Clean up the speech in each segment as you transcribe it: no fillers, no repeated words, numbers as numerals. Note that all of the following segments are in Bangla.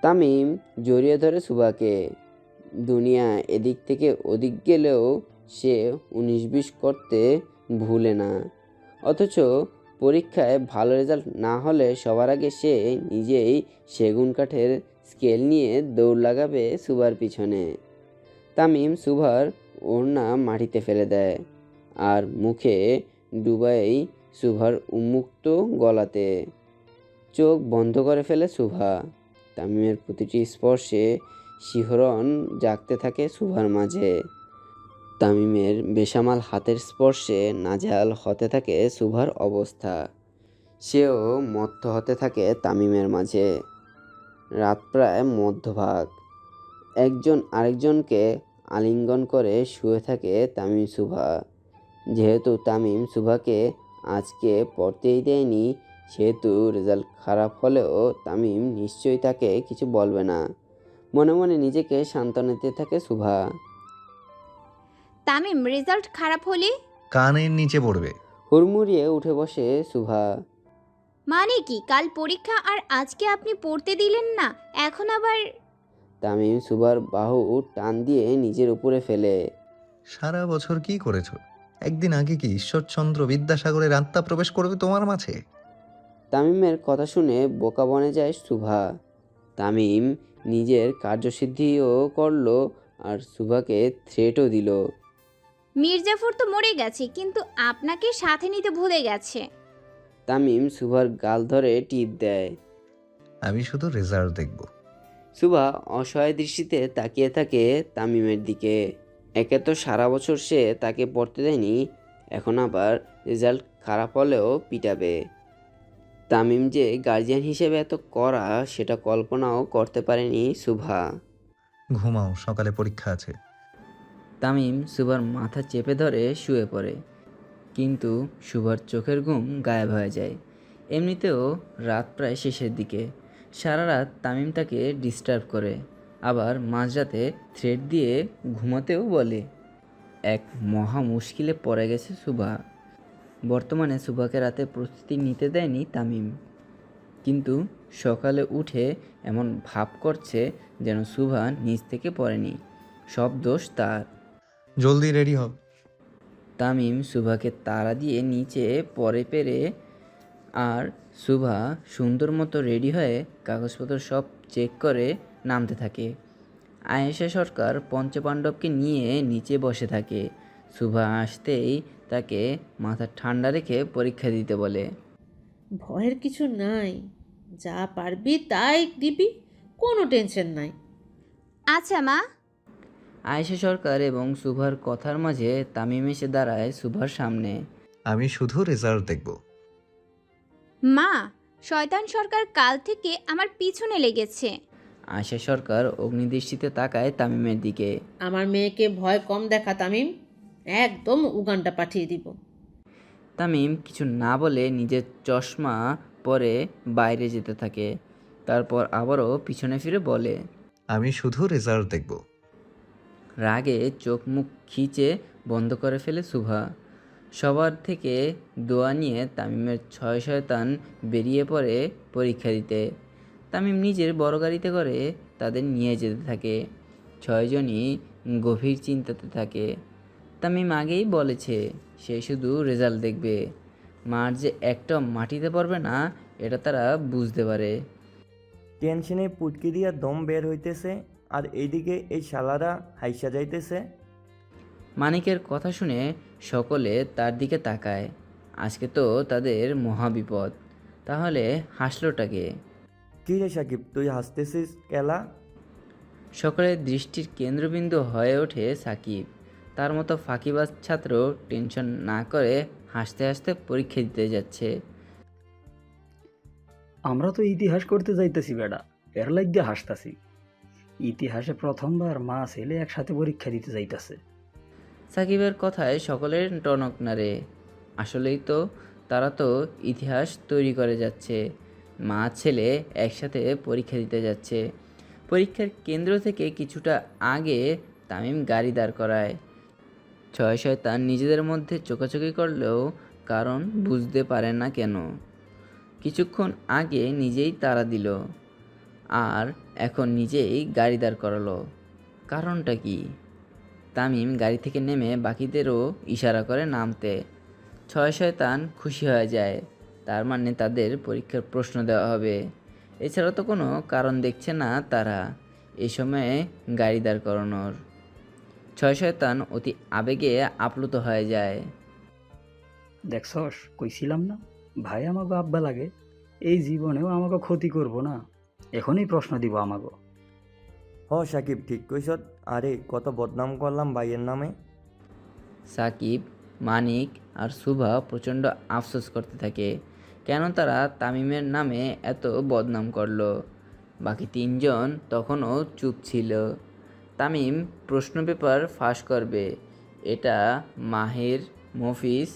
তামিম জড়িয়ে ধরে সুভাকে। দুনিয়া এদিক থেকে ওদিক গেলেও সে 19-20 করতে ভুলে না। অথচ পরীক্ষায় ভালো রেজাল্ট না হলে সবার আগে সে নিজেই সেগুন কাঠের স্কেল নিয়ে দৌড় লাগাবে সুভার পিছনে। তামিম সুভার ওড়না মাটিতে ফেলে দেয় আর মুখে ডুবাই সুভার উন্মুক্ত গলাতে। চোখ বন্ধ করে ফেলে সুভা। তামিমের প্রতিটি স্পর্শে শিহরণ জাগতে থাকে সুভার মাঝে। তামিমের বেসামাল হাতের স্পর্শে নাজেহাল হতে থাকে সুভার অবস্থা। সেও মত্ত হতে থাকে তামিমের মাঝে। রাত প্রায় মধ্যভাগ। একজন আরেকজনকে আলিঙ্গন করে শুয়ে থাকে তামিম সুভা। যেহেতু তামিম সুভাকে আজকে পড়তেই দেয়নি, সেহেতু রেজাল্ট খারাপ হলেও তামিম নিশ্চয়ই তাকে কিছু বলবে না। মনে মনে নিজেকে সান্ত্বনা দিতে থাকে সুভা। তামিম, রেজাল্ট খারাপ হলে? কানের নিচে পড়বে। হুড়মুড়িয়ে উঠে বসে সুভা। মানে কি, কাল পরীক্ষা আর আজকে আপনি পড়তে দিলেন না, এখন আবার? তামিম সুভার বাহু টান দিয়ে নিজের উপরে ফেলে। সারা বছর কি করেছ? একদিন আগে কি ঈশ্বরচন্দ্র বিদ্যাসাগরের আত্মা প্রবেশ করবে তোমার মাঝে? তামিমের কথা শুনে বোকা বনে যায় সুভা। তামিম নিজের কার্যসিদ্ধিও করলো আর সুভাকে থ্রেটও দিল। মির্জাফর তো মরে গেছে, কিন্তু আপনাকে সাথে নিতে ভুলে গেছে। তামিম সুভার গাল ধরে টিপ দেয়। আমি শুধু রেজাল্ট দেখব। সুভা অসহায় দৃষ্টিতে তাকিয়ে থাকে তামিমের দিকে। একে তো সারা বছর সে তাকে পড়তে দেয়নি, এখন আবার রেজাল্ট খারাপ হলেও পিটাবে। তামিম যে গার্জিয়ান হিসেবে এত কড়া সেটা কল্পনাও করতে পারেনি সুভা। ঘুমাও, সকালে পরীক্ষা আছে। তামিম সুভার মাথা চেপে ধরে শুয়ে পড়ে, কিন্তু সুভার চোখের ঘুম গায়েব হয়ে যায়। এমনিতেও রাত প্রায় শেষের দিকে। সারা রাত তামিম তাকে ডিস্টার্ব করে, আবার মাঝরাতে থ্রেড দিয়ে ঘুমাতেও বলে। এক মহা মুশকিলে পড়ে গেছে সুভা। বর্তমানে সুভাকে রাতে প্রস্তুতি নিতে দেয়নি তামিম, কিন্তু সকালে উঠে এমন ভাব করছে যেন সুভা নিজ থেকে পড়েনি, সব দোষ তার। জলদি রেডি হও। তামিম সুভাকে তাড়া দিয়ে নিচে পরে পেরে, আর সুভা সুন্দর মতো রেডি হয়ে কাগজপত্র সব চেক করে নামতে থাকে। আয়েশা সরকার পঞ্চপাণ্ডবকে নিয়ে নিচে বসে থাকে। সুভা আসতেই তাকে মাথা ঠান্ডা রেখে পরীক্ষা দিতে বলে। ভয়ের কিছু নাই, যা পারবি তাই দিবি, কোনো টেনশন নাই। আচ্ছা মা। আয়েশা সরকার এবং সুভার কথার মাঝে তামিম এসে দাঁড়ায় সুভার সামনে। আমি শুধু রেজাল্ট দেখব। মা, শয়তান সরকার কাল থেকে আমার পিছনে লেগেছে। আয়েশা সরকার অগ্নিদৃষ্টিতে তাকায় তামিমের দিকে। আমার মেয়েকে ভয় কম দেখা তামিম, একদম উগানটা পাঠিয়ে দিব। তামিম কিছু না বলে নিজের চশমা পরে বাইরে যেতে থাকে। তারপর আবারও পিছনে ফিরে বলে, আমি শুধু রেজাল্ট দেখব। রাগে চোখ মুখ খিচে বন্ধ করে ফেলে সুভা। সবার থেকে দোয়া নিয়ে তামিমের 6 শয়তান বেরিয়ে পড়ে পরীক্ষা দিতে। তামিম নিজের বড় গাড়িতে করে তাদের নিয়ে যেতে থাকে। 6 জনই গভীর চিন্তাতে থাকে। তামিম আগেই বলেছে সে শুধু রেজাল্ট দেখবে, মার যে একটাও মাটিতে পড়বে না এটা তারা বুঝতে পারে। টেনশনে পুটকি দিয়া দম বের হইতেছে, আর এইদিকে এই শালারা হাইসা যাইতেছে। মানিকের কথা শুনে সকলে তার দিকে তাকায়। আজকে তো তাদের মহাবিপদ, তাহলে হাসলোটাকে? কি রে সাকিব, তুই হাসতেছিস কেলা? সকলের দৃষ্টির কেন্দ্রবিন্দু হয়ে ওঠে সাকিব। তার মতো ফাঁকিবাজ ছাত্র টেনশন না করে হাসতে হাসতে পরীক্ষা দিতে যাচ্ছে। আমরা তো ইতিহাস করতে যাইতেছি বেটা, এর লাগিয়া হাসতাছি। ইতিহাসে প্রথমবার মা ছেলে একসাথে পরীক্ষা দিতে যাইতাছে। সাকিবের কথায় সকলের টনক নাড়ে। আসলেই তো তারা তো ইতিহাস তৈরি করে যাচ্ছে। মা ছেলে একসাথে পরীক্ষা দিতে যাচ্ছে। পরীক্ষার কেন্দ্র থেকে কিছুটা আগে তামিম গাড়ি দাঁড় করায়। 6 শয়তান নিজেদের মধ্যে চোকাচোকি করলেও কারণ বুঝতে পারে না কেন। কিছুক্ষণ আগে নিজেই তাড়া দিল, আর এখন নিজেই গাড়ি দাঁড় করালো। কারণটা কি? তামিম গাড়ি থেকে নেমে বাকিদেরও ইশারা করে নামতে। ছয় শয়তান খুশি হয়ে যায়, তার মানে তাদের পরীক্ষার প্রশ্ন দেওয়া হবে। এছাড়া তো কোনো কারণ দেখছে না তারা এই সময়ে গাড়ি দাঁড় করানোর। ছয় শয়তান অতি আবেগে আপ্লুত হয়ে যায়। দেখছস, কইছিলাম না ভাই আমাকে আব্বা লাগে। এই জীবনেও আমাকে ক্ষতি করব না, এখনই প্রশ্ন দিব আমাকে। সাকিব ঠিক কইছত। আরে কত বদনাম করলাম ভাইয়ের নামে। সাকিব, মানিক আর সুভা প্রচণ্ড আফসোস করতে থাকে কেন তারা তামিমের নামে এত বদনাম করলো। বাকি তিনজন তখনও চুপ ছিল। তামিম প্রশ্ন পেপার ফাঁস করবে এটা মাহির, মফিজ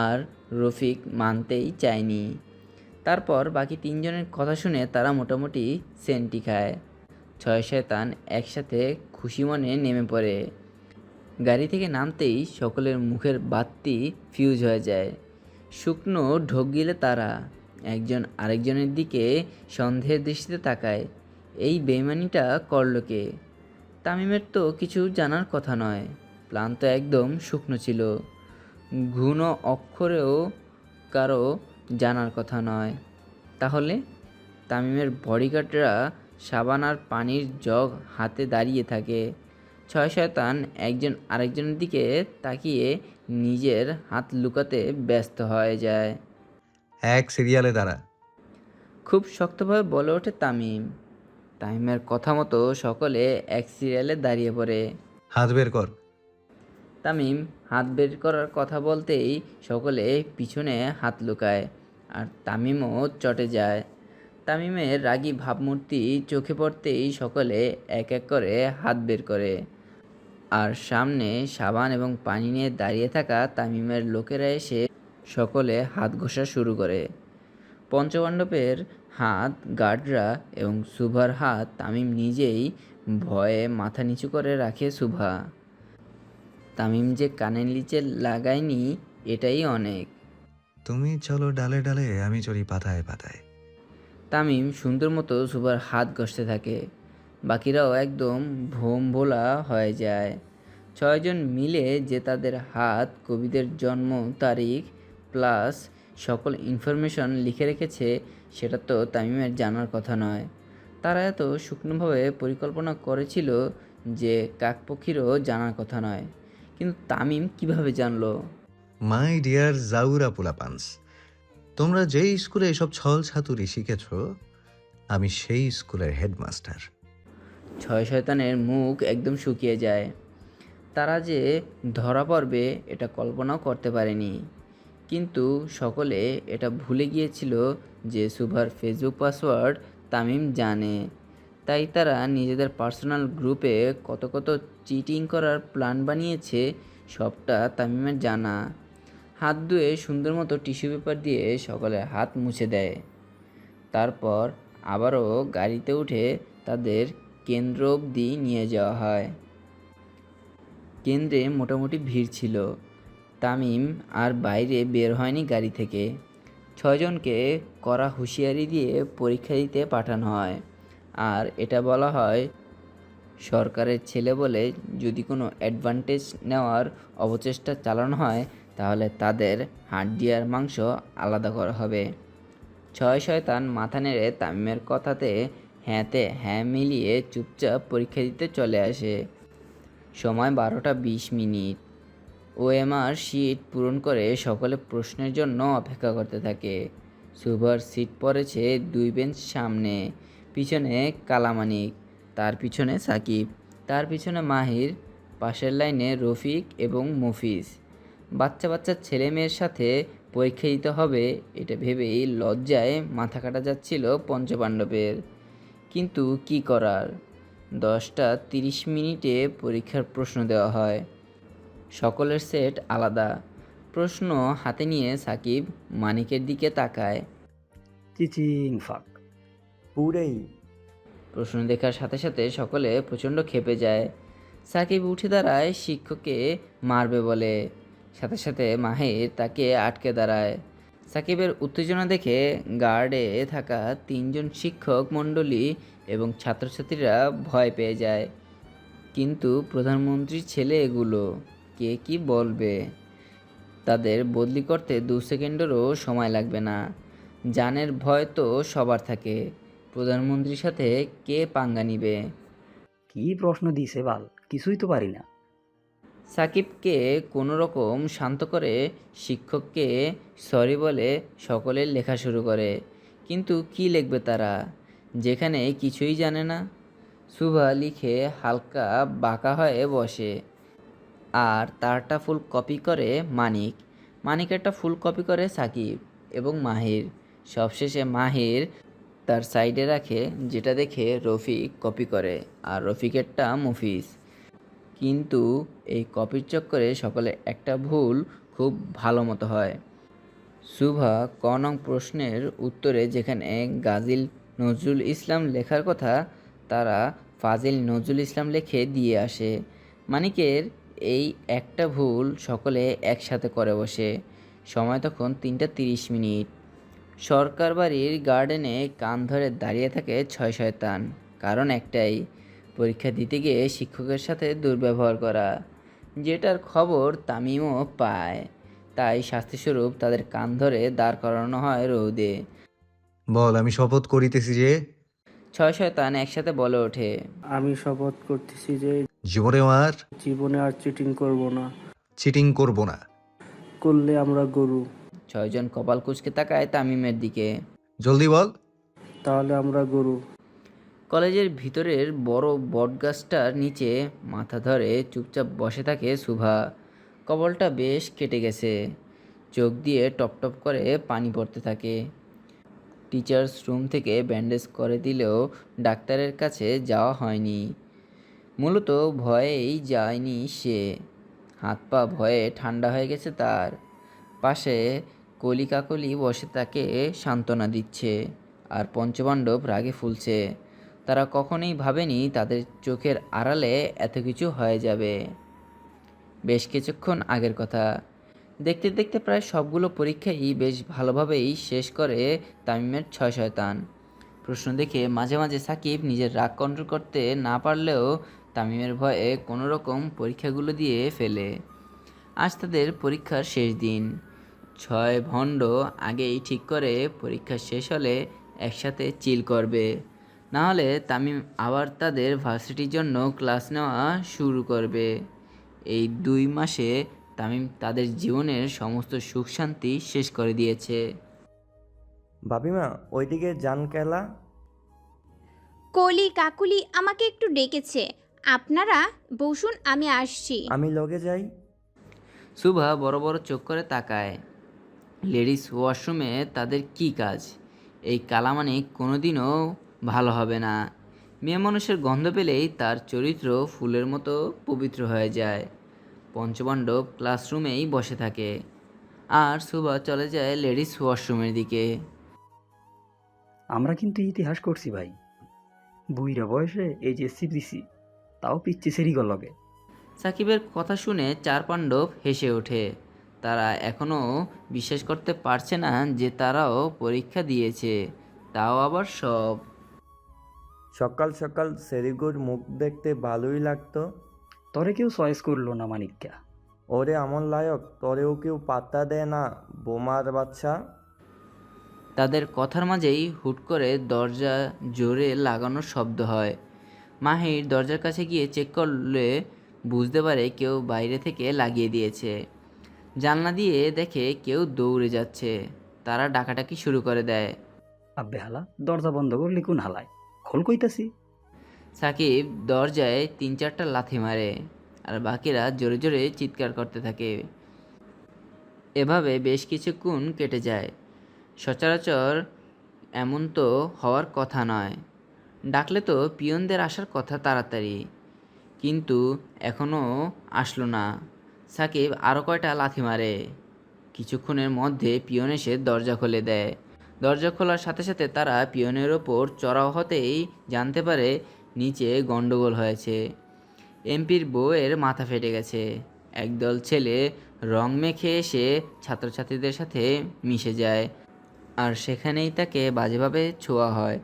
আর রফিক মানতেই চায়নি। তারপর বাকি তিনজনের কথা শুনে তারা মোটামুটি সেন্টি খায়। ছয় শয়তান একসাথে খুশি মনে নেমে পড়ে। গাড়ি থেকে নামতেই সকলের মুখের বাতি ফিউজ হয়ে যায়। শুকনো ঢোক গিলে তারা একজন আরেকজনের দিকে সন্দেহের দৃষ্টিতে তাকায়। এই বেইমানিটা করলো কে? তামিমের তো কিছু জানার কথা নয়। প্ল্যান তো একদম শুকনো ছিল। ঘুণ অক্ষরেও কারো জানার কথা নয়। তাহলে তামিমের বডিগার্ডরা সাবান আর পানির জগ হাতে দাঁড়িয়ে থাকে। ছয় শয়তান একজন আরেকজনের দিকে তাকিয়ে নিজের হাত লুকাতে ব্যস্ত হয়ে যায়। এক সিরিয়ালে দাঁড়া। খুব শক্তভাবে বলে ওঠে তামিম। তামিমের কথা মতো সকলে এক সিরিয়ালে দাঁড়িয়ে পড়ে। হাত বের কর। তামিম হাত বের করার কথা বলতেই সকলে পিছনে হাত লুকায় আর তামিমও চটে যায়। তামিমের রাগী ভাবমূর্তি চোখে পড়তেই সকলে এক এক করে হাত বের করে। আর সামনে সাবান এবং পানি নিয়ে দাঁড়িয়ে থাকা তামিমের লোকেরা এসে সকলে হাত ঘষা শুরু করে। পঞ্চপাণ্ডবের হাত গার্ডরা এবং সুভার হাত তামিম নিজেই ভয়ে মাথা নিচু করে রাখে। সুভা, তামিম যে কানের নিচে লাগায়নি এটাই অনেক। তুমি চলো ডালে ডালে, আমি চলি পাতায় পাতায়। তামিম সুন্দর মতো সুভার হাত ঘষতে থাকে। বাকিরাও একদম ভোম ভোলা হয়ে যায়। ছয়জন মিলে যে তাদের হাত কবিদের জন্ম তারিখ প্লাস সকল ইনফরমেশন লিখে রেখেছে সেটা তো তামিমের জানার কথা নয়। তারা এত শুকনোভাবে পরিকল্পনা করেছিল যে কাকপক্ষীরও জানার কথা নয়। কিন্তু তামিম কিভাবে জানলো? মাই ডিয়ার জাউরা পোলাপান্স, তোমরা যেই স্কুলে এসব ছল ছাতুরি শিখেছ, আমি সেই স্কুলের হেডমাস্টার। ছয় শয়তানের মুখ একদম শুকিয়ে যায়। তারা যে ধরা পড়বে এটা কল্পনাও করতে পারেনি। কিন্তু সকলে এটা ভুলে গিয়েছিল যে সুভার ফেসবুক পাসওয়ার্ড তামিম জানে। তাই তারা নিজেদের পার্সোনাল গ্রুপে কত কত চিটিং করার প্ল্যান বানিয়েছে সবটা তামিমের জানা। হাত ধুয়ে সুন্দর মতো টিস্যু পেপার দিয়ে সকলে হাত মুছে দেয়। তারপর আবারও গাড়িতে উঠে তাদের কেন্দ্র অবধি নিয়ে যাওয়া হয়। কেন্দ্রে মোটামুটি ভিড় ছিল। তামিম আর বাইরে বের হয়নি গাড়ি থেকে। ছয়জনকে কড়া হুঁশিয়ারি দিয়ে পরীক্ষা দিতে পাঠানো হয়। আর এটা বলা হয় সরকারের ছেলে বলে যদি কোনো অ্যাডভান্টেজ নেওয়ার অপচেষ্টা চালানো হয় তাহলে তাদের হাড্ডি আর মাংস আলাদা করা হবে। ছয় শয়তান মাথা নেড়ে তামিমের কথাতে হ্যাঁতে হ্যাঁ মিলিয়ে চুপচাপ পরীক্ষা দিতে চলে আসে। সময় 12:20। ওএমআর শিট পূরণ করে সকলে প্রশ্নের জন্য অপেক্ষা করতে থাকে। সুভার সিট পড়েছে 2 বেঞ্চ সামনে। পিছনে কালামানিক, তার পিছনে সাকিব, তার পিছনে মাহির, পাশের লাইনে রফিক এবং মফিজ। বাচ্চা বাচ্চা ছেলে মেয়ের সাথে পরীক্ষা দিতে হবে এটা ভেবেই লজ্জায় মাথা কাটা যাচ্ছিল পঞ্চপাণ্ডবের। কিন্তু কি করার, 10:30 পরীক্ষার প্রশ্ন দেওয়া হয়। সকলের সেট আলাদা। প্রশ্ন হাতে নিয়ে সাকিব মানিকের দিকে তাকায়। চিচিং ফাক। পুরেই। প্রশ্ন দেখার সাথে সাথে সকলে প্রচণ্ড ক্ষেপে যায়। সাকিব উঠে দাঁড়ায় শিক্ষককে মারবে বলে। সাথে সাথে মাহির তাকে আটকে দাঁড়ায়। সাকিবের উত্তেজনা দেখে গার্ডে থাকা 3 জন শিক্ষক মণ্ডলী এবং ছাত্রছাত্রীরা ভয় পেয়ে যায়। কিন্তু প্রধানমন্ত্রীর ছেলে এগুলো, কে কি বলবে? তাদের বদলি করতে 2 সেকেন্ডেরও সময় লাগবে না। জানের ভয় তো সবার থাকে, প্রধানমন্ত্রীর সাথে কে পাঙ্গা নিবে? কি প্রশ্ন দিছে বাল, কিছুই তো পারি না। সাকিবকে কোনো রকম শান্ত করে শিক্ষককে সরি বলে সকলে লেখা শুরু করে। কিন্তু কি লিখবে তারা, যেখানে কিছুই জানে না? সুভা লিখে হালকা বাঁকা হয়ে বসে, আর তারটা ফুল কপি করে মানিক, মানিকেরটা ফুল কপি করে সাকিব এবং মাহির। সবশেষে মাহির তার সাইডে রাখে, যেটা দেখে রফিক কপি করে, আর রফিকেরটা মফিজ। কিন্তু এই কপির চক্করে সকলে একটা ভুল খুব ভালো মতো হয়। সুভা ক নং প্রশ্নের উত্তরে যেখানে গাজীল নজরুল ইসলাম লেখার কথা, তারা ফাজিল নজরুল ইসলাম লিখে দিয়ে আসে। মানিকের এই একটা ভুল সকলে একসাথে করে বসে। সময় তখন 3:30। সরকার বাড়ির গার্ডেনে কান ধরে দাঁড়িয়ে থাকে 6 শয়তান। কারণ একটাই, পরীক্ষা দিতে গিয়ে শিক্ষকের সাথে দুর্ব্যবহার করা, যেটার খবর তামিমও পায়। তাই শাস্তিস্বরূপ তাদের কান ধরে দাঁড় করানো হয় রোদে। বল, আমি শপথ করিতেছি যে 6 শয়তান একসাথে বলে ওঠে, আমি শপথ করতেছি যে জীবনে আর জীবনে আর চিটিং করব না। চিটিং করব না। করলে আমরা গরু। 6 জন কপাল কুঁচকে তাকায় তামিমের দিকে। জলদি বল। তাহলে আমরা গরু। কলেজের ভিতরের বড় বটগাছটার নিচে মাথা ধরে চুপচাপ বসে থাকে সুভা। কপালটা বেশ কেটে গেছে, চোখ দিয়ে টপটপ করে পানি পড়তে থাকে। টিচার্স রুম থেকে ব্যান্ডেজ করে দিলেও ডাক্তারের কাছে যাওয়া হয়নি। মূলত ভয়েই যায়নি সে, হাত পা ভয়ে ঠান্ডা হয়ে গেছে তার। পাশে কলি কাকলি বসে তাকে সান্ত্বনা দিচ্ছে, আর পঞ্চপাণ্ডব রাগে ফুলছে। তারা কখনোই ভাবেনি তাদের চোখের আড়ালে এত কিছু হয়ে যাবে। বেশ কিছুক্ষণ আগের কথা। দেখতে দেখতে প্রায় সবগুলো পরীক্ষাই বেশ ভালোভাবেই শেষ করে তামিমের 6 শয়তান। প্রশ্ন দেখে মাঝে মাঝে সাকিব নিজের রাগ কন্ট্রোল করতে না পারলেও তামিমের ভয়ে কোনো রকম পরীক্ষাগুলো দিয়ে ফেলে। আজ তাদের পরীক্ষার শেষ দিন। 6 ভণ্ড আগেই ঠিক করে পরীক্ষা শেষ হলে একসাথে চিল করবে, না হলে তামিম আবার তাদের ভার্সিটির জন্য ক্লাস নেওয়া শুরু করবে। এই 2 মাসে তামিম তাদের জীবনের সমস্ত সুখ শান্তি শেষ করে দিয়েছে। ভাবিমা, ওইদিকে যান কেলা। কলি কাকুলি আমাকে একটু ডেকেছে, আপনারা বসুন, আমি আসছি। আমি লগে যাই। সুভা বড় বড় চোখ করে তাকায়। লেডিস ওয়াশরুমে তাদের কি কাজ? এই কালামানিক কোনোদিনও ভালো হবে না। মেয়ে মানুষের গন্ধ পেলেই তার চরিত্র ফুলের মতো পবিত্র হয়ে যায়। পঞ্চপাণ্ডব ক্লাসরুমেই বসে থাকে, আর সুভা চলে যায় লেডিস ওয়াশরুমের দিকে। আমরা কিন্তু ইতিহাস করছি ভাই, বুইরা বয়সে এই যে দিছি, তাও পিচ্ছি সেরিগর লগে। সাকিবের কথা শুনে 4 পাণ্ডব হেসে ওঠে। তারা এখনও বিশ্বাস করতে পারছে না যে তারাও পরীক্ষা দিয়েছে, তাও আবার সব। সকাল সকাল সেরিগুর মুখ দেখতে ভালোই লাগতো। তরে কেউ চয়েস করলো না মানিক্কা। ওরে আমন লায়ক, তরেও কেউ পাত্তা দেয় না, বোমার বাচ্চা। তাদের কথার মাঝেই হুট করে দরজা জোরে লাগানোর শব্দ হয়। মাহির দরজার কাছে গিয়ে চেক করলে বুঝতে পারে কেউ বাইরে থেকে লাগিয়ে দিয়েছে। জানলা দিয়ে দেখে কেউ দৌড়ে যাচ্ছে। তারা ডাকাডাকি শুরু করে দেয়। আব্বে হালা, দরজা বন্ধ করলি কোন হালায়, খোল কইতাছি। সাকিব দরজায় 3-4টা লাথি মারে, আর বাকিরা জোরে জোরে চিৎকার করতে থাকে। এভাবে বেশ কিছুক্ষণ কেটে যায়। সচরাচর এমন তো হওয়ার কথা নয়, ডাকলে তো পিয়নদের আসার কথা তাড়াতাড়ি, কিন্তু এখনও আসলো না। সাকিব আরও কয়টা লাথি মারে। কিছুক্ষণের মধ্যে পিয়ন এসে দরজা খুলে দেয়। দরজা খোলার সাথে সাথে তারা পিয়নের ওপর চড়াও হতেই জানতে পারে নিচে গন্ডগোল হয়েছে। এমপির বউয়ের মাথা ফেটে গেছে। একদল ছেলে রং মেখে এসে ছাত্রছাত্রীদের সাথে মিশে যায়, আর সেখানেই তাকে বাজেভাবে ছোঁয়া হয়।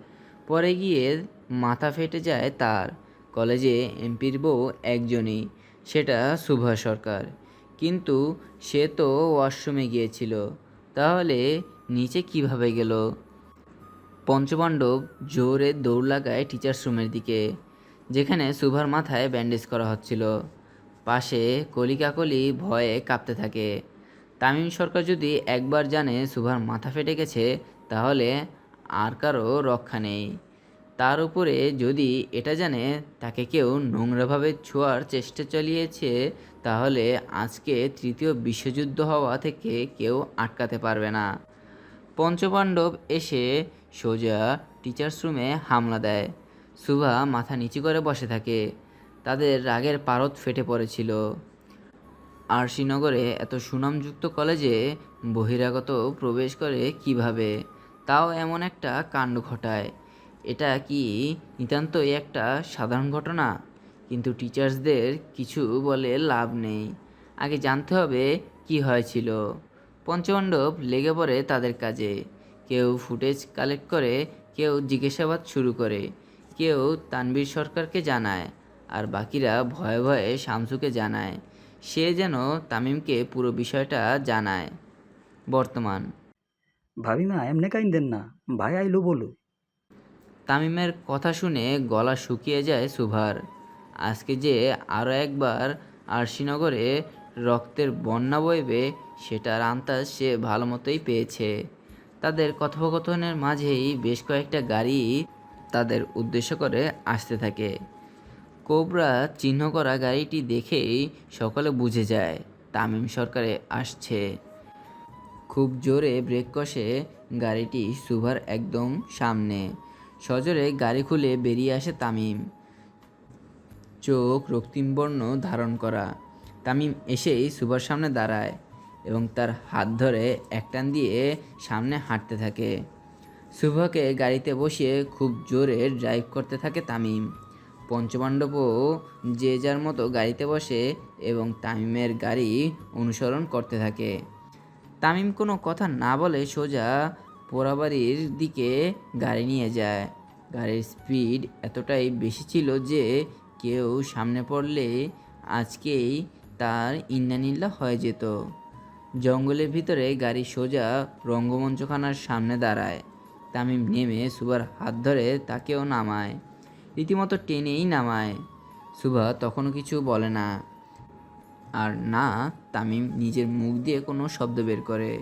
পরে গিয়ে মাথা ফেটে যায় তার। কলেজে এমপির বউ একজনই, সেটা সুভা সরকার। কিন্তু সে তো ওয়াশরুমে গিয়েছিল, তাহলে নিচে কিভাবে গেল? পঞ্চপাণ্ডব জোরে দৌড় লাগায় টিচার্স রুমের দিকে, যেখানে সুভার মাথায় ব্যান্ডেজ করা হচ্ছিল। পাশে কলিকাকলি ভয়ে কাঁপতে থাকে। তামিম সরকার যদি একবার জানে সুভার মাথা ফেটে গেছে, তাহলে আর কারো রক্ষা নেই। তার উপরে যদি এটা জানে তাকে কেউ নোংরাভাবে ছোঁয়ার চেষ্টা চালিয়েছে, তাহলে আজকে তৃতীয় বিশ্বযুদ্ধ হওয়া থেকে কেউ আটকাতে পারবে না। পঞ্চপাণ্ডব এসে সোজা টিচার্স রুমে হামলা দেয়। সুভা মাথা নিচু করে বসে থাকে। তাদের রাগের পারদ ফেটে পড়েছিল। আর শ্রীনগরে এত সুনামযুক্ত কলেজে বহিরাগত প্রবেশ করে কিভাবে, তাও এমন একটা কাণ্ড ঘটায়। এটা কি নিতান্তই একটা সাধারণ ঘটনা? কিন্তু টিচার্সদের কিছু বলে লাভ নেই, আগে জানতে হবে কি হয়েছিল। পঞ্চপাণ্ডব লেগে পড়ে তাদের কাজে। কেউ ফুটেজ কালেক্ট করে, কেউ জিজ্ঞাসাবাদ শুরু করে, কেউ তানভীর সরকারকে জানায়, আর বাকিরা ভয়ে ভয়ে শামসুকে জানায়। সে যেন তামিমকে পুরো বিষয়টা জানায়। বর্তমান ভাবিমা এমনি কাইন্দেন না, ভাই আইলো বলো। তামিমের কথা শুনে গলা শুকিয়ে যায় সুভার। আজকে যে আরও একবার আরশিনগরে রক্তের বন্যা বইবে, সেটার আন্দাজ সে ভালো মতোই পেয়েছে। তাদের কথোপকথনের মাঝেই বেশ কয়েকটা গাড়ি তাদের উদ্দেশ্য করে আসতে থাকে। কোবরা চিহ্ন করা গাড়িটি দেখেই সকলে বুঝে যায় তামিম সরকারে আসছে। খুব জোরে ব্রেক কষে গাড়িটি সুভার একদম সামনে। সজোরে গাড়ি খুলে বেরিয়ে আসে তামিম, চোখ রক্তিমবর্ণ ধারণ করা। তামিম এসেই সুভার সামনে দাঁড়ায় এবং তার হাত ধরে একটান দিয়ে সামনে হাঁটতে থাকে। সুভাকে গাড়িতে বসিয়ে খুব জোরে ড্রাইভ করতে থাকে তামিম। পঞ্চপাণ্ডবও যে যার মতো গাড়িতে বসে এবং তামিমের গাড়ি অনুসরণ করতে থাকে। তামিম কোনো কথা না বলে সোজা পোড়াবাড়ির দিকে গাড়ি নিয়ে যায়। গাড়ির স্পিড এতটাই বেশি ছিল যে কেউ সামনে পড়লে আজকেই তার ইন্নানিল্লাহ হয়ে যেত। জঙ্গলের ভিতরে গাড়ি সোজা রঙ্গমঞ্চখানার সামনে দাঁড়ায়। তামিম নেমে সুভার হাত ধরে তাকেও নামায়, রীতিমতো টেনেই নামায়। সুভা তখনও কিছু বলে না, আর না তামিম নিজের মুখ দিয়ে কোনো শব্দ বের করে।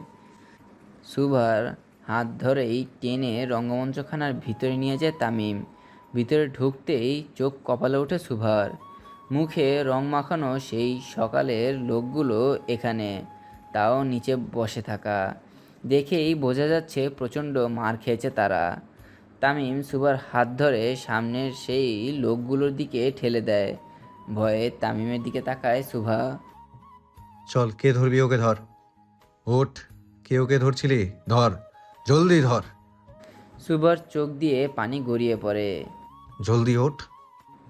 সুভার হাত ধরেই টেনে রঙ্গমঞ্চখানার ভিতরে নিয়ে যায় তামিম। ভিতরে ঢুকতেই চোখ কপালে ওঠে সুভার। মুখে রং মাখানো সেই সকালের লোকগুলো এখানে, তাও নিচে বসে থাকা। দেখেই বোঝা যাচ্ছে প্রচণ্ড মার খেয়েছে তারা। তামিম সুভার হাত ধরে সামনের সেই লোকগুলোর দিকে ঠেলে দেয়। ভয়ে তামিমের দিকে তাকায় সুভা। চল, কে ধরবি ওকে ধর। ওঠ, কে ওকে ধরছিলি? ধর, জলদি ধর। সুভার চোখ দিয়ে পানি গড়িয়ে পড়ে। জলদি ওঠ।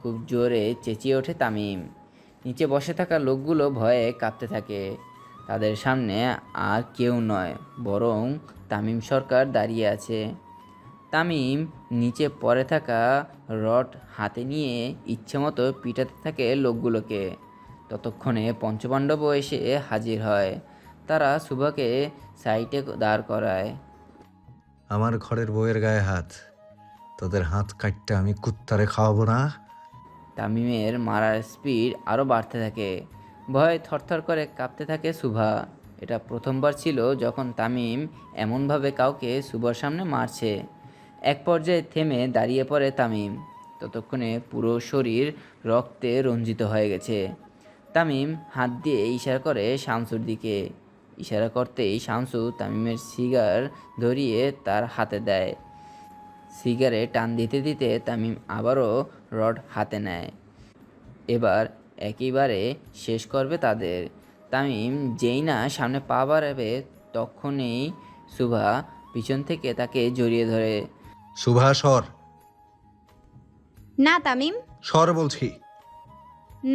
খুব জোরে চেঁচিয়ে ওঠে তামিম। নিচে বসে থাকা লোকগুলো ভয়ে কাঁপতে থাকে। তাদের সামনে আর কেউ নয়, বরং তামিম সরকার দাঁড়িয়ে আছে। তামিম নিচে পড়ে থাকা রড হাতে নিয়ে ইচ্ছেমতো পিটাতে থাকে লোকগুলোকে। ততক্ষণে পঞ্চপাণ্ডবও এসে হাজির হয়। তারা সুভাকে সাইডে দাঁড় করায়। আমার ঘরের বউয়ের গায়ে হাত, তোদের হাত কাটতে আমি কুত্তারে খাওয়াবো না। তামিমের মারার স্পিড আরও বাড়তে থাকে। ভয়ে থরথর করে কাঁপতে থাকে সুভা। এটা প্রথমবার ছিল যখন তামিম এমনভাবে কাউকে সুভার সামনে মারছে। এক পর্যায়ে থেমে দাঁড়িয়ে পড়ে তামিম। ততক্ষণে পুরো শরীর রক্তে রঞ্জিত হয়ে গেছে। তামিম হাত দিয়ে ইশারা করে শামসুর দিকে। ইশারা করতেই শামসু তামিমের সিগার ধরিয়ে তার হাতে দেয়। সিগারে টান দিতে দিতে তামিম আবারও রড হাতে নেয়। এবার একেবারে শেষ করবে তাদের। তামিম যেই না সামনে পা বাড়াবে, তখনই সুভা পিছন থেকে তাকে জড়িয়ে ধরে। সুভা, সর। না তামিম, সর বলছি।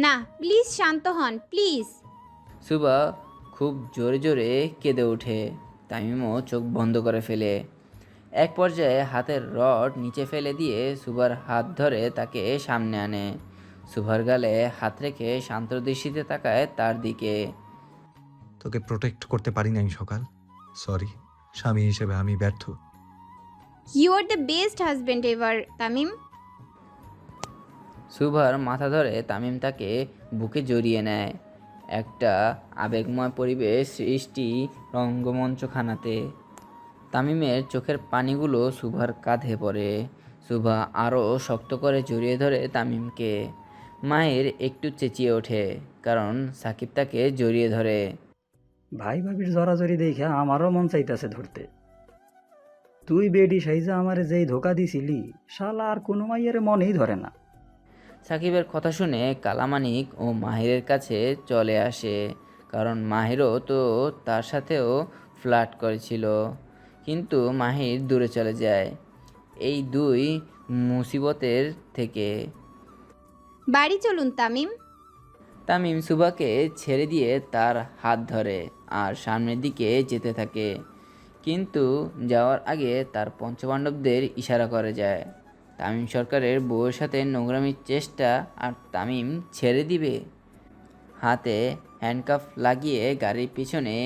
না, প্লিজ শান্ত হন, প্লিজ। সুভা খুব জোরে জোরে কেঁদে ওঠে। তামিমও চোখ বন্ধ করে ফেলে। এক পর্যায়ে হাতের রড নিচে ফেলে দিয়ে সুভার হাত ধরে তাকে সামনে আনে। সুভার গালে হাত রেখে শান্ত দৃষ্টিতে তাকায় তার দিকে। তোকে প্রোটেক্ট করতে পারি নাই সকাল, সরি। স্বামী হিসেবে আমি ব্যর্থ। You are the best husband ever Tamim. সুভার মাথা ধরে তামিম তাকে বুকে জড়িয়ে নেয়। একটা আবেগময় পরিবেশ সৃষ্টি রঙ্গমঞ্চখানাতে। তামিমের চোখের পানিগুলো সুভার কাঁধে পড়ে। সুভা আরও শক্ত করে জড়িয়ে ধরে তামিমকে। মাহির একটু চেঁচিয়ে ওঠে, কারণ সাকিব তাকে জড়িয়ে ধরে। ভাই ভাবির জড়াজড়ি দেখে আমারও মন চাইতেছে ধরতে। তুই বেডি সাইজা আমারে যেই ধোকা দিছিলি, শালা আর কোনো মাইয়ের মনেই ধরে না। সাকিবের কথা শুনে কালামানিক ও মাহিরের কাছে চলে আসে, কারণ মাহিরও তো তার সাথেও ফ্লার্ট করেছিল। কিন্তু মাহির দূরে চলে যায় এই দুই মুসিবতের থেকে। বাড়ি চলুন তামিম। তামিম সুভাকে ছেড়ে দিয়ে তার হাত ধরে আর সামনের দিকে যেতে থাকে, কিন্তু যাওয়ার আগে তার পঞ্চপাণ্ডবদের ইশারা করে যায়। তামিম সরকারের বউয়ের সাথে নোংরামির চেষ্টা, আর তামিম ছেড়ে দিবে। হাতে হ্যান্ডকাফ লাগিয়ে গাড়ির পিছনে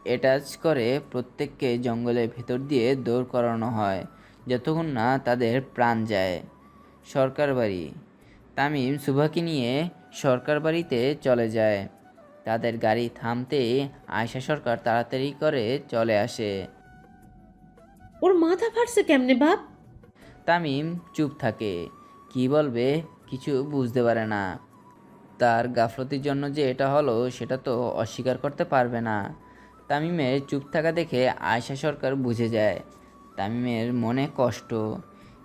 অ্যাটাচ করে প্রত্যেককে জঙ্গলের ভেতর দিয়ে দৌড় করানো হয়, যতক্ষণ না তাদের প্রাণ যায়। সরকার বাড়ি। তামিম সুভাকে নিয়ে সরকার বাড়িতে চলে যায়। তাদের গাড়ি থামতেই আয়শা সরকার তাড়াতাড়ি করে চলে আসে। ওর মাথা ফাটছে কেমনে বাপ? তামিম চুপ থাকে, কি বলবে কিছু বুঝতে পারে না। তার গাফলতির জন্য যে এটা হলো সেটা তো অস্বীকার করতে পারবে না। তামিমের চুপ থাকা দেখে আয়শা সরকার বুঝে যায় তামিমের মনে কষ্ট।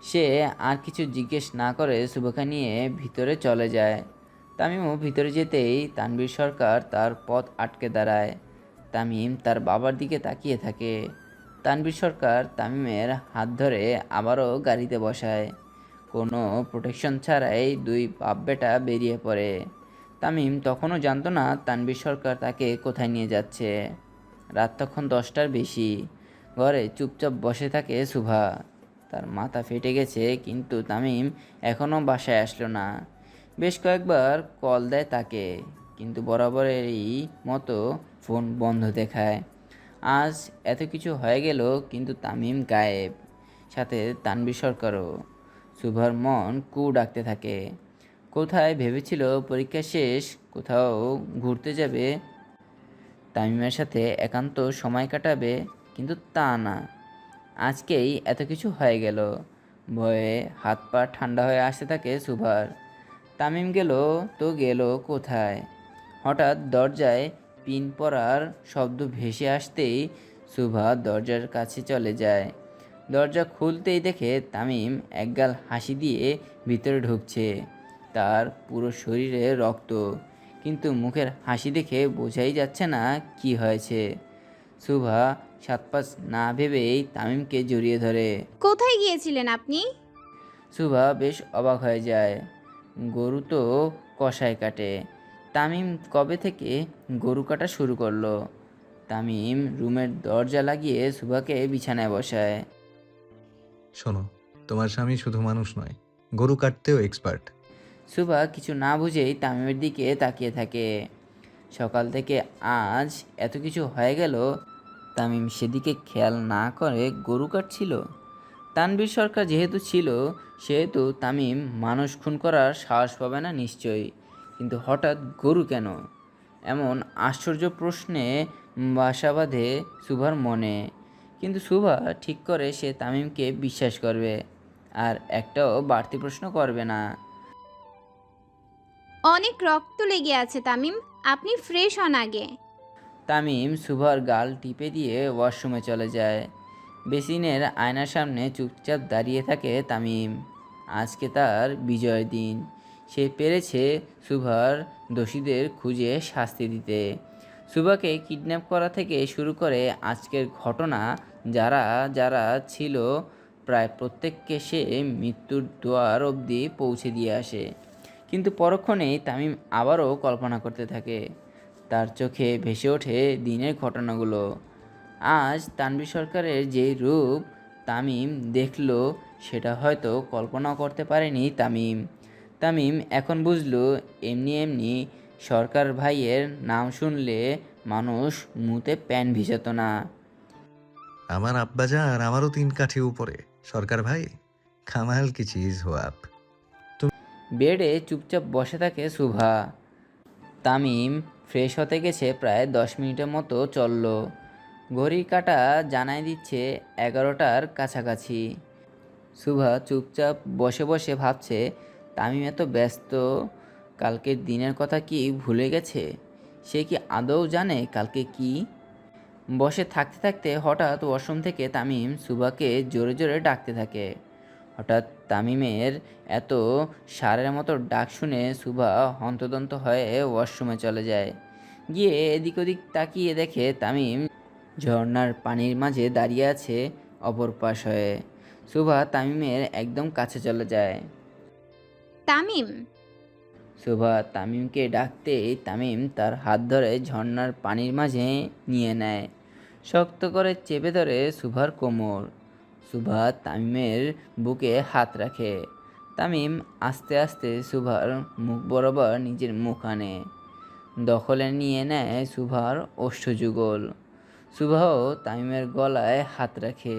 সে আর কিছু জিজ্ঞেস না করে সুভাকে নিয়ে ভিতরে চলে যায়। তামিমও ভিতরে যেতেই তানভীর সরকার তার পথ আটকে দাঁড়ায়। তামিম তার বাবার দিকে তাকিয়ে থাকে। তানভীর সরকার তামিমের হাত ধরে আবারও গাড়িতে বসায়। কোনো প্রোটেকশন ছাড়াই দুই বাপ বেটা বেরিয়ে পড়ে। তামিম তখনও জানতো না তানভীর সরকার তাকে কোথায় নিয়ে যাচ্ছে। রাত তখন 10টার বেশি। ঘরে চুপচাপ বসে থাকে সুভা। তার মাথা ফেটে গেছে, কিন্তু তামিম এখনও বাসায় আসলো না। বেশ কয়েকবার কল দেয় তাকে, কিন্তু বরাবরেরই মতো ফোন বন্ধ দেখায়। আজ এত কিছু হয়ে গেল, কিন্তু তামিম গায়েব, সাথে তানভীর সরকারও। সুভার মন কু ডাকতে থাকে। কোথায় ভেবেছিল পরীক্ষা শেষ কোথাও ঘুরতে যাবে, তামিমের সাথে একান্ত সময় কাটাবে, কিন্তু তা না। আজকেই এত কিছু হয়ে গেল। ভয়ে হাত পা ঠান্ডা হয়ে আসতে থাকে সুভার। তামিম গেল তো গেল কোথায়? হঠাৎ দরজায় পিন পড়ার শব্দ ভেসে আসতেই সুভা দরজার কাছে চলে যায়। দরজা খুলতেই দেখে তামিম একগাল হাসি দিয়ে ভিতরে ঢুকছে। তার পুরো শরীরে রক্ত, কিন্তু মুখের হাসি দেখে বোঝাই যাচ্ছে না কি হয়েছে। সুভা সাত পাঁচ না ভেবেই তামিমকে জড়িয়ে ধরে। কোথায় গিয়েছিলেন আপনি? সুভা বেশ অবাক হয়ে যায়। গরু তো কষায় কাটে, তামিম কবে থেকে গরু কাটা শুরু করলো? তামিম রুমের দরজা লাগিয়ে সুভাকে বিছানায় বসায়। শোনো, তোমার স্বামী শুধু মানুষ নয়, গরু কাটতেও এক্সপার্ট। সুভা কিছু না বুঝেই তামিমের দিকে তাকিয়ে থাকে। সকাল থেকে আজ এত কিছু হয়ে গেল, তামিম সেদিকে খেয়াল না করে গরু কাটছিল। তানভীর সরকার যেহেতু ছিল, সেহেতু তামিম মানুষ খুন করার সাহস পাবে না নিশ্চয়ই, কিন্তু হঠাৎ গরু কেন? এমন আশ্চর্য প্রশ্নে বাসা বাঁধে সুভার মনে। কিন্তু সুভা ঠিক করে সে তামিমকে বিশ্বাস করবে, আর একটাও বাড়তি প্রশ্ন করবে না। অনেক রক্ত লেগে আছে তামিম, আপনি ফ্রেশ হন আগে। তামিম সুভার গাল টিপে দিয়ে ওয়াশরুমে চলে যায়। বেসিনের আয়নার সামনে চুপচাপ দাঁড়িয়ে থাকে তামিম। আজকে তার বিজয়ের দিন। সে পেরেছে সুভার দোষীদের খুঁজে শাস্তি দিতে। সুভাকে কিডন্যাপ করা থেকে শুরু করে আজকের ঘটনা, যারা যারা ছিল প্রায় প্রত্যেককে সে মৃত্যুর দুয়ার অবধি পৌঁছে দিয়ে আসে। কিন্তু পরক্ষণেই তামিম আবারও কল্পনা করতে থাকে। তার চোখে ভেসে ওঠে দিনের ঘটনাগুলো। আজ তানভীর সরকারের যে রূপ, তামিম দেখলো সেটা হয়তো কল্পনাও করতে পারেনি তামিম। তামিম এখন বুঝলো এমনি এমনি সরকার ভাইয়ের নাম শুনলে মানুষ মুতে প্যান ভিজাতো না। আমার আব্বাজান আর আমারও 3 কাঠি উপরে। সরকার ভাই, কামাল কি চিজ হো আপ। বেডে চুপচাপ বসে থাকে শুভা। তামিম ফ্রেশ হতে গেছে প্রায় 10 মিনিটের মতো চলল। ঘড়ির কাঁটা জানাই দিচ্ছে 11টার কাছাকাছি। শুভা চুপচাপ বসে বসে ভাবছে, তামিম এত ব্যস্ত, কালকের দিনের কথা কি ভুলে গেছে? সে কি আদৌ জানে কালকে কি? বসে থাকতে থাকতে হঠাৎ ওয়াশরুম থেকে তামিম শুভাকে জোরে জোরে ডাকতে থাকে। হঠাৎ তামিমের এত সারের মতো ডাক শুনে শুভা হন্তদন্ত হয়ে ওয়াশরুমে চলে যায়। গিয়ে এদিক ওদিক তাকিয়ে দেখে তামিম ঝর্ণার পানির মাঝে দাঁড়িয়ে আছে অপর পাশ হয়ে। শুভা তামিমের একদম কাছে চলে যায়। তামিম, শুভা তামিমকে ডাকতেই তামিম তার হাত ধরে ঝর্ণার পানির মাঝে নিয়ে নেয়। শক্ত করে চেপে ধরে শুভার কোমর। শুভা তামিমের বুকে হাত রাখে। তামিম আস্তে আস্তে শুভার মুখ বরাবর নিজের মুখ আনে। দখলে নিয়ে নেয় শুভার ওষ্ঠযুগল। শুভাও তামিমের গলায় হাত রাখে।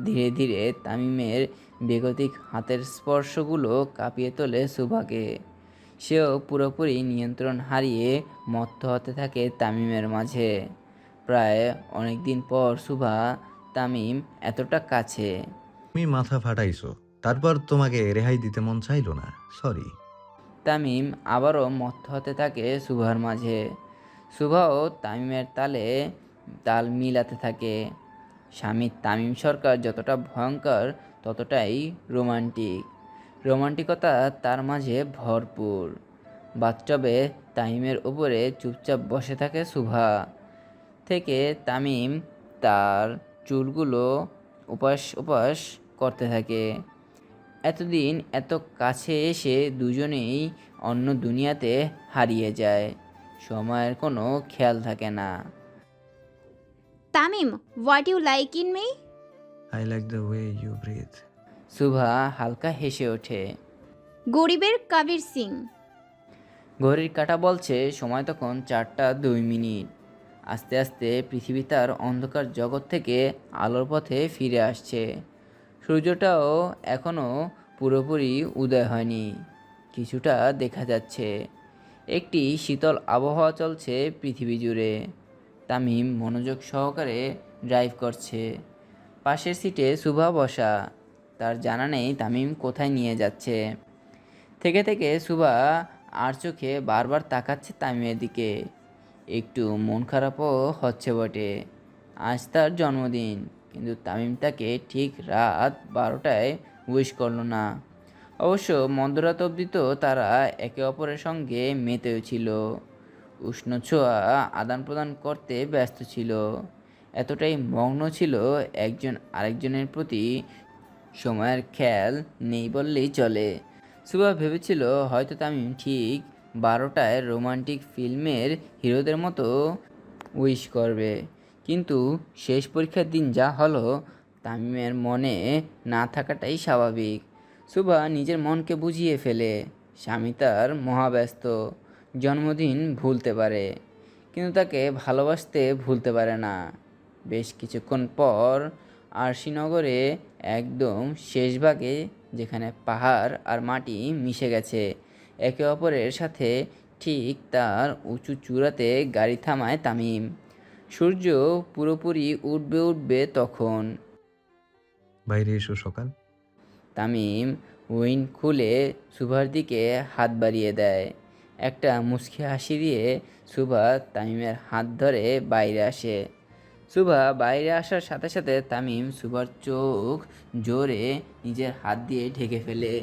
ধীরে ধীরে তামিমের বেগতিক হাতের স্পর্শগুলো কাঁপিয়ে তোলে শুভাকে। সেও পুরোপুরি নিয়ন্ত্রণ হারিয়ে মত্ত হতে থাকে তামিমের মাঝে। প্রায় অনেক দিন পর শুভা তামিম এতটা কাছে। তুমি মাথা ফাটাইছো, তারপর তোমাকে রেহাই দিতে মন চাইলো না, সরি। তামিম আবারও মত্ত হতে থাকে শুভার মাঝে। শুভাও তামিমের তালে তাল মিলাতে থাকে। স্বামী তামিম সরকার যতটা ভয়ঙ্কর ততটাই রোমান্টিক। রোমান্টিকতা তার মাঝে ভরপুর। বাথটবে তামিমের উপরে চুপচাপ বসে থাকে শুভা। থেকে তামিম তার চুলগুলো উপাস উপাস করতে থাকে। এতদিন এত কাছে এসে দুজনেই অন্য দুনিয়াতে হারিয়ে যায়। সময়ের কোনো খেয়াল থাকে না। Tamim, what you like in me? I like the way you breathe. Shubha হালকা হেসে ওঠে। গরিবের কবির সিং। ঘড়ির কাঁটা বলছে সময় তখন 4টা 2 মিনিট। আস্তে আস্তে পৃথিবী তার অন্ধকার জগৎ থেকে আলোর পথে ফিরে আসছে। সূর্যটাও এখনও পুরোপুরি উদয় হয়নি, কিছুটা দেখা যাচ্ছে। একটি শীতল আবহাওয়া চলছে পৃথিবী জুড়ে। তামিম মনোযোগ সহকারে ড্রাইভ করছে। পাশের সিটে শুভা বসা। তার জানা নেই তামিম কোথায় নিয়ে যাচ্ছে। থেকে থেকে শুভা আর চোখে বারবার তাকাচ্ছে তামিমের দিকে। একটু মন খারাপও হচ্ছে বটে। আজ তার জন্মদিন, কিন্তু তামিম তাকে ঠিক রাত 12টায় উইশ করলো না। অবশ্য মধ্যরাত অবধি তো তারা একে অপরের সঙ্গে মেতেও ছিল। উষ্ণ ছোঁয়া আদান প্রদান করতে ব্যস্ত ছিল। এতটাই মগ্ন ছিল একজন আরেকজনের প্রতি, সময়ের খেয়াল নেই বললেই চলে। শুভা ভেবেছিল হয়তো তামিম ঠিক 12টায় রোমান্টিক ফিল্মের হিরোদের মতো উইশ করবে, কিন্তু শেষ পরীক্ষার দিন যা হলো, তামিমের মনে না থাকাটাই স্বাভাবিক। শুভা নিজের মনকে বুঝিয়ে ফেলে। স্বামী তার মহাব্যস্ত, জন্মদিন ভুলতে পারে, কিন্তু তাকে ভালোবাসতে ভুলতে পারে না। বেশ কিছুক্ষণ পর আরশিনগরে একদম শেষ ভাগে, যেখানে পাহাড় আর মাটি মিশে গেছে একে অপরের সাথে, ঠিক তার উঁচু চূড়াতে গাড়ি থামায় তামিম। সূর্য পুরোপুরি উঠবে উঠবে তখন। বাইরে এসো সকাল। তামিম উইন্ড খুলে শুভার দিকে হাত বাড়িয়ে দেয়। একটা মুচকি হাসি দিয়ে শুভা তামিমের হাত ধরে বাইরে আসে। শুভা বাইরে আসার সাথে সাথে তামিম শুভার চোখ জোরে নিজের হাত দিয়ে ঢেকে ফেলে।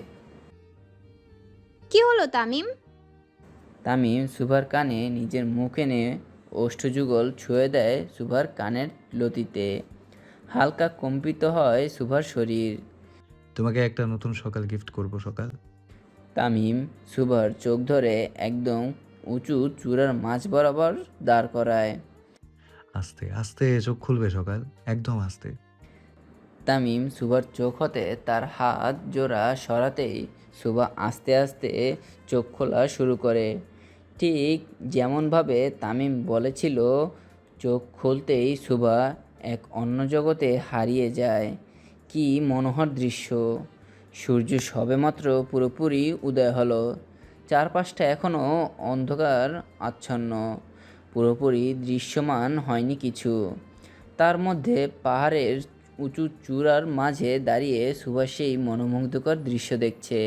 কি হলো তামিম? তামিম শুভার কানে নিজের মুখ এনে ওষ্ঠযুগল ছুঁয়ে দেয় শুভার কানের লতিতে। হালকা কম্পিত হয় শুভার শরীর। তোমাকে একটা নতুন সকাল গিফট করব সকাল। তামিম শুভার চোখ ধরে একদম উঁচু চূড়ার মাঝ বরাবর দাঁড় করায়। আস্তে আস্তে চোখ খুলবে সকাল, একদম আস্তে। তামিম সুবার চোখ হতে তার হাত জোড়া সরাতেই সুবা আস্তে আস্তে চোখ খোলা শুরু করে। ঠিক যেমনভাবে তামিম বলেছিল, চোখ খুলতেই সুবা এক অন্য জগতে হারিয়ে যায়। কি মনোহর দৃশ্য! সূর্য সবেমাত্র পুরোপুরি উদয় হলো। চারপাশটা এখনও অন্ধকার আচ্ছন্ন, পুরোপুরি দৃশ্যমান হয়নি কিছু। তার মধ্যে পাহাড়ের উঁচু চূড়ার মাঝে দাঁড়িয়ে সুভাষ সেই মনোমুগ্ধকর দৃশ্য দেখছে।